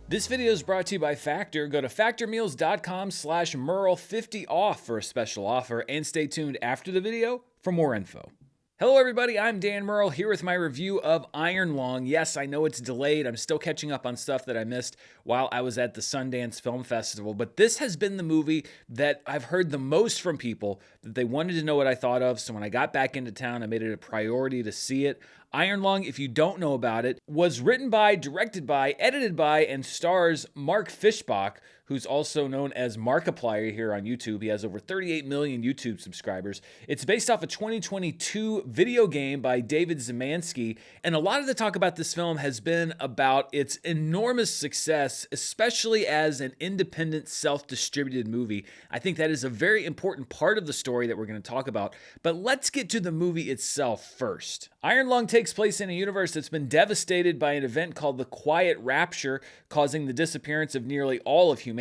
This video is brought to you by Factor. Go to factormeals.com/Murrell 50 off for a special offer and stay tuned after the video for more info. Hello everybody, I'm Dan Murrell here with my review of Iron Lung. Yes, I know it's delayed. I'm still catching up on stuff that I missed while I was at the Sundance Film Festival, but this has been the movie that I've heard the most from people that they wanted to know what I thought of, so when I got back into town, I made it a priority to see it. Iron Lung, if you don't know about it, was written by, directed by, edited by, and stars Mark Fishbach, who's also known as Markiplier here on YouTube. He has over 38 million YouTube subscribers. It's based off a 2022 video game by David Zemansky, and a lot of the talk about this film has been about its enormous success, especially as an independent, self-distributed movie. I think that is a very important part of the story that we're going to talk about, but let's get to the movie itself first. Iron Lung takes place in a universe that's been devastated by an event called the Quiet Rapture, causing the disappearance of nearly all of humanity.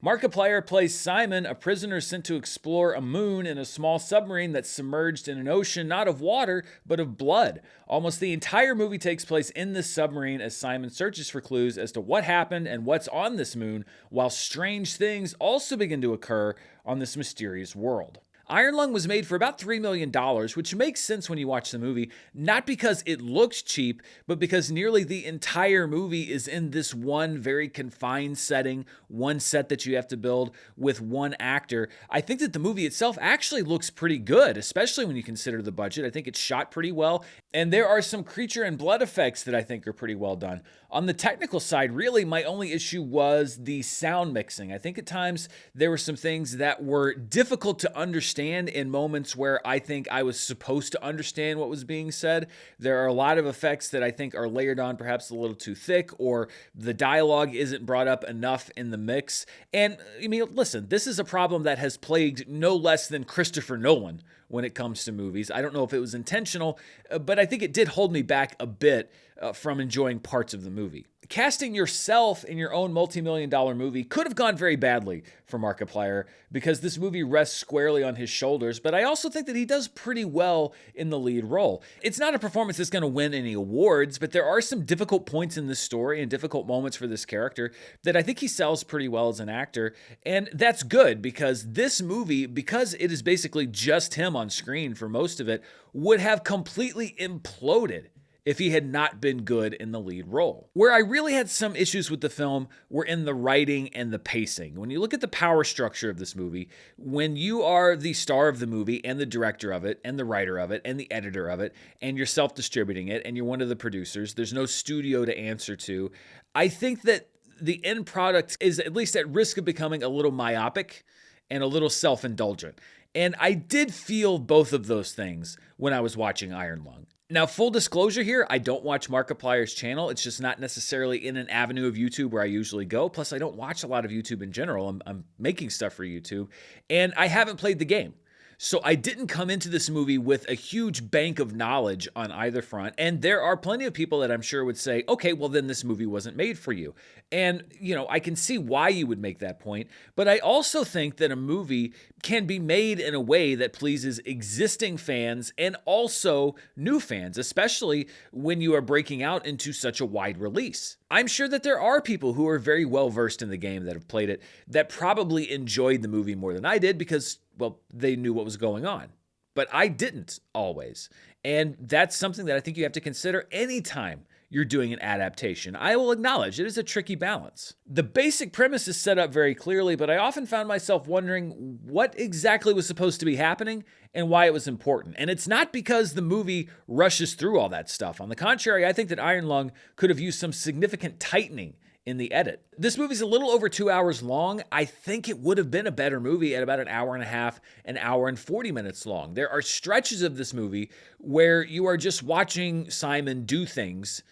Markiplier plays Simon, a prisoner sent to explore a moon in a small submarine that's submerged in an ocean not of water, but of blood. Almost the entire movie takes place in this submarine as Simon searches for clues as to what happened and what's on this moon, while strange things also begin to occur on this mysterious world. Iron Lung was made for about $3 million, which makes sense when you watch the movie, not because it looks cheap, but because nearly the entire movie is in this one very confined setting, one set that you have to build with one actor. I think that the movie itself actually looks pretty good, especially when you consider the budget. I think it's shot pretty well, and there are some creature and blood effects that I think are pretty well done. On the technical side, really, my only issue was the sound mixing. I think at times there were some things that were difficult to understand in moments where I think I was supposed to understand what was being said. There are a lot of effects that I think are layered on perhaps a little too thick, or the dialogue isn't brought up enough in the mix. And I mean, listen, this is a problem that has plagued no less than Christopher Nolan when it comes to movies. I don't know if it was intentional, but I think it did hold me back a bit from enjoying parts of the movie. Casting yourself in your own multi-million-dollar movie could have gone very badly for Markiplier because this movie rests squarely on his shoulders, but I also think that he does pretty well in the lead role. It's not a performance that's going to win any awards, but there are some difficult points in this story and difficult moments for this character that I think he sells pretty well as an actor, and that's good because this movie, because it is basically just him on screen for most of it, would have completely imploded if he had not been good in the lead role. Where I really had some issues with the film were in the writing and the pacing. When you look at the power structure of this movie, when you are the star of the movie and the director of it and the writer of it and the editor of it, and you're self-distributing it and you're one of the producers, there's no studio to answer to, I think that the end product is at least at risk of becoming a little myopic and a little self-indulgent. And I did feel both of those things when I was watching Iron Lung. Now, full disclosure here, I don't watch Markiplier's channel. It's just not necessarily in an avenue of YouTube where I usually go. Plus, I don't watch a lot of YouTube in general. I'm making stuff for YouTube, and I haven't played the game. So I didn't come into this movie with a huge bank of knowledge on either front. And there are plenty of people that I'm sure would say, okay, well then this movie wasn't made for you. And, you know, I can see why you would make that point. But I also think that a movie can be made in a way that pleases existing fans and also new fans, especially when you are breaking out into such a wide release. I'm sure that there are people who are very well versed in the game that have played it that probably enjoyed the movie more than I did because, well, they knew what was going on. But I didn't always. And that's something that I think you have to consider anytime you're doing an adaptation. I will acknowledge it is a tricky balance. The basic premise is set up very clearly, but I often found myself wondering what exactly was supposed to be happening and why it was important. And it's not because the movie rushes through all that stuff. On the contrary, I think that Iron Lung could have used some significant tightening in the edit. This movie's a little over 2 hours long. I think it would have been a better movie at about an hour and a half, an hour and 40 minutes long. There are stretches of this movie where you are just watching Simon do things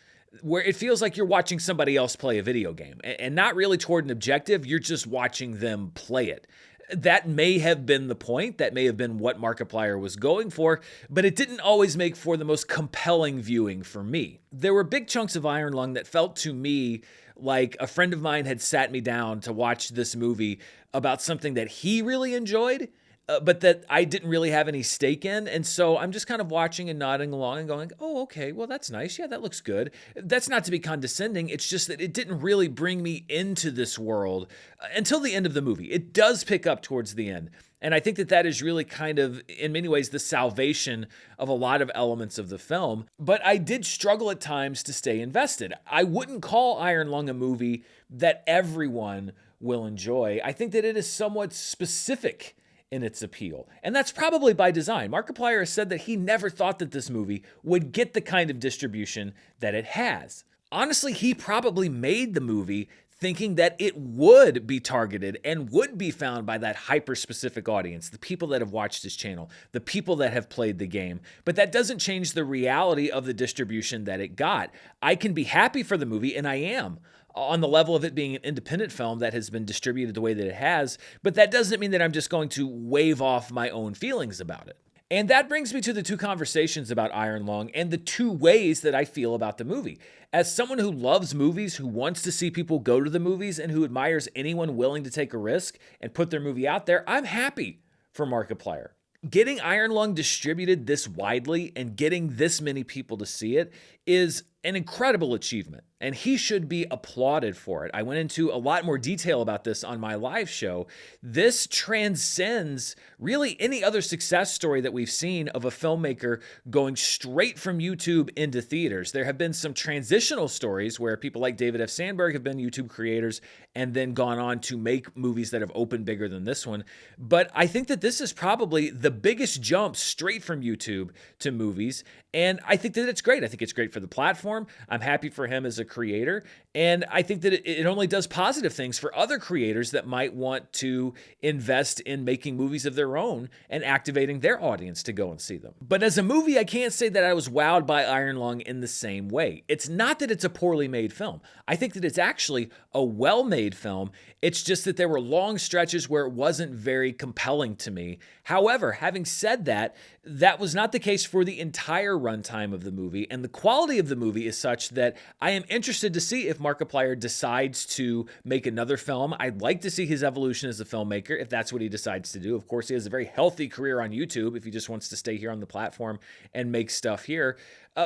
where it feels like you're watching somebody else play a video game and not really toward an objective. You're just watching them play it. That may have been the point. That may have been what Markiplier was going for, but it didn't always make for the most compelling viewing for me. There were big chunks of Iron Lung that felt to me like a friend of mine had sat me down to watch this movie about something that he really enjoyed, but that I didn't really have any stake in. And so I'm just kind of watching and nodding along and going, oh, okay, well, that's nice. Yeah, that looks good. That's not to be condescending. It's just that it didn't really bring me into this world until the end of the movie. It does pick up towards the end. And I think that that is really kind of, in many ways, the salvation of a lot of elements of the film. But I did struggle at times to stay invested. I wouldn't call Iron Lung a movie that everyone will enjoy. I think that it is somewhat specific in its appeal. And that's probably by design. Markiplier has said that he never thought that this movie would get the kind of distribution that it has. Honestly, he probably made the movie thinking that it would be targeted and would be found by that hyper-specific audience, the people that have watched his channel, the people that have played the game. But that doesn't change the reality of the distribution that it got. I can be happy for the movie, and I am, on the level of it being an independent film that has been distributed the way that it has, but that doesn't mean that I'm just going to wave off my own feelings about it. And that brings me to the two conversations about Iron Lung and the two ways that I feel about the movie. As someone who loves movies, who wants to see people go to the movies, and who admires anyone willing to take a risk and put their movie out there, I'm happy for Markiplier. Getting Iron Lung distributed this widely and getting this many people to see it is an incredible achievement, and he should be applauded for it. I went into a lot more detail about this on my live show. This transcends really any other success story that we've seen of a filmmaker going straight from YouTube into theaters. There have been some transitional stories where people like David F. Sandberg have been YouTube creators and then gone on to make movies that have opened bigger than this one. But I think that this is probably the biggest jump straight from YouTube to movies, and I think that it's great. I think it's great for the platform. I'm happy for him as a creator, and I think that it only does positive things for other creators that might want to invest in making movies of their own and activating their audience to go and see them. But as a movie, I can't say that I was wowed by Iron Lung in the same way. It's not that it's a poorly made film. I think that it's actually a well-made film. It's just that there were long stretches where it wasn't very compelling to me. However, having said that, that was not the case for the entire runtime of the movie, and the quality of the movie is such that I am interested to see if Markiplier decides to make another film. I'd like to see his evolution as a filmmaker, if that's what he decides to do. Of course, he has a very healthy career on YouTube if he just wants to stay here on the platform and make stuff here.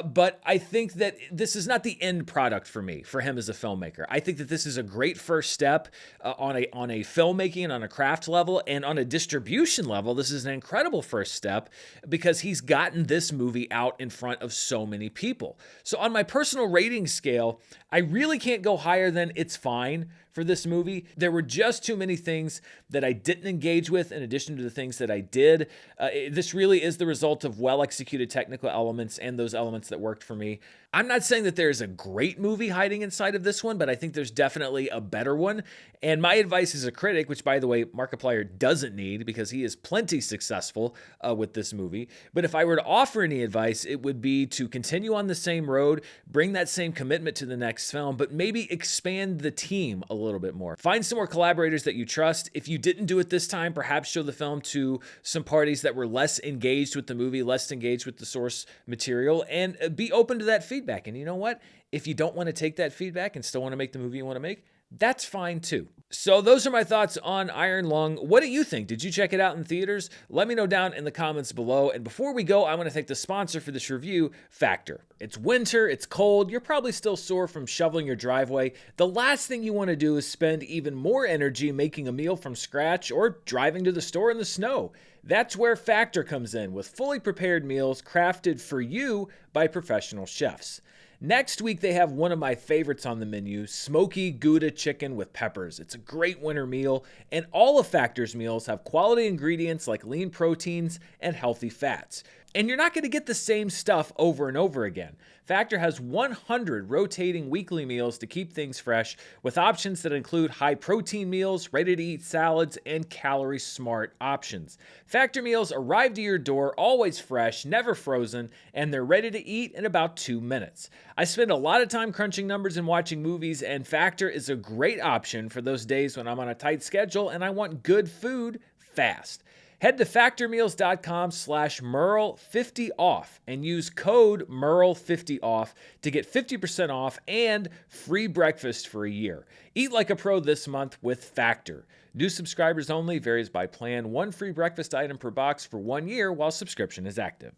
But I think that this is not the end product for me, for him as a filmmaker. I think that this is a great first step on a filmmaking and on a craft level, and on a distribution level, this is an incredible first step because he's gotten this movie out in front of so many people. So on my personal rating scale, I really can't go higher than it's fine for this movie. There were just too many things that I didn't engage with in addition to the things that I did. This really is the result of well-executed technical elements and those elements that worked for me. I'm not saying that there's a great movie hiding inside of this one, but I think there's definitely a better one. And my advice as a critic, which by the way, Markiplier doesn't need because he is plenty successful with this movie. But if I were to offer any advice, it would be to continue on the same road, bring that same commitment to the next film, but maybe expand the team a little bit more. Find some more collaborators that you trust. If you didn't do it this time, perhaps show the film to some parties that were less engaged with the movie, less engaged with the source material, and be open to that feedback. And you know what? If you don't want to take that feedback and still want to make the movie you want to make, that's fine too. So those are my thoughts on Iron Lung. What do you think? Did you check it out in theaters? Let me know down in the comments below. And before we go, I want to thank the sponsor for this review, Factor. It's winter, it's cold, you're probably still sore from shoveling your driveway. The last thing you want to do is spend even more energy making a meal from scratch or driving to the store in the snow. That's where Factor comes in, with fully prepared meals crafted for you by professional chefs. Next week, they have one of my favorites on the menu, smoky Gouda chicken with peppers. It's a great winter meal, and all of Factor's meals have quality ingredients like lean proteins and healthy fats. And you're not going to get the same stuff over and over again. Factor has 100 rotating weekly meals to keep things fresh, with options that include high-protein meals, ready-to-eat salads, and calorie-smart options. Factor meals arrive to your door always fresh, never frozen, and they're ready to eat in about 2 minutes. I spend a lot of time crunching numbers and watching movies, and Factor is a great option for those days when I'm on a tight schedule and I want good food fast. Head to factormeals.com/Murrell50off and use code Murrell50off to get 50% off and free breakfast for a year. Eat like a pro this month with Factor. New subscribers only, varies by plan. One free breakfast item per box for 1 year while subscription is active.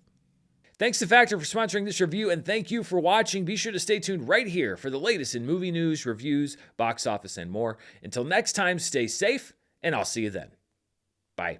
Thanks to Factor for sponsoring this review, and thank you for watching. Be sure to stay tuned right here for the latest in movie news, reviews, box office, and more. Until next time, stay safe, and I'll see you then. Bye.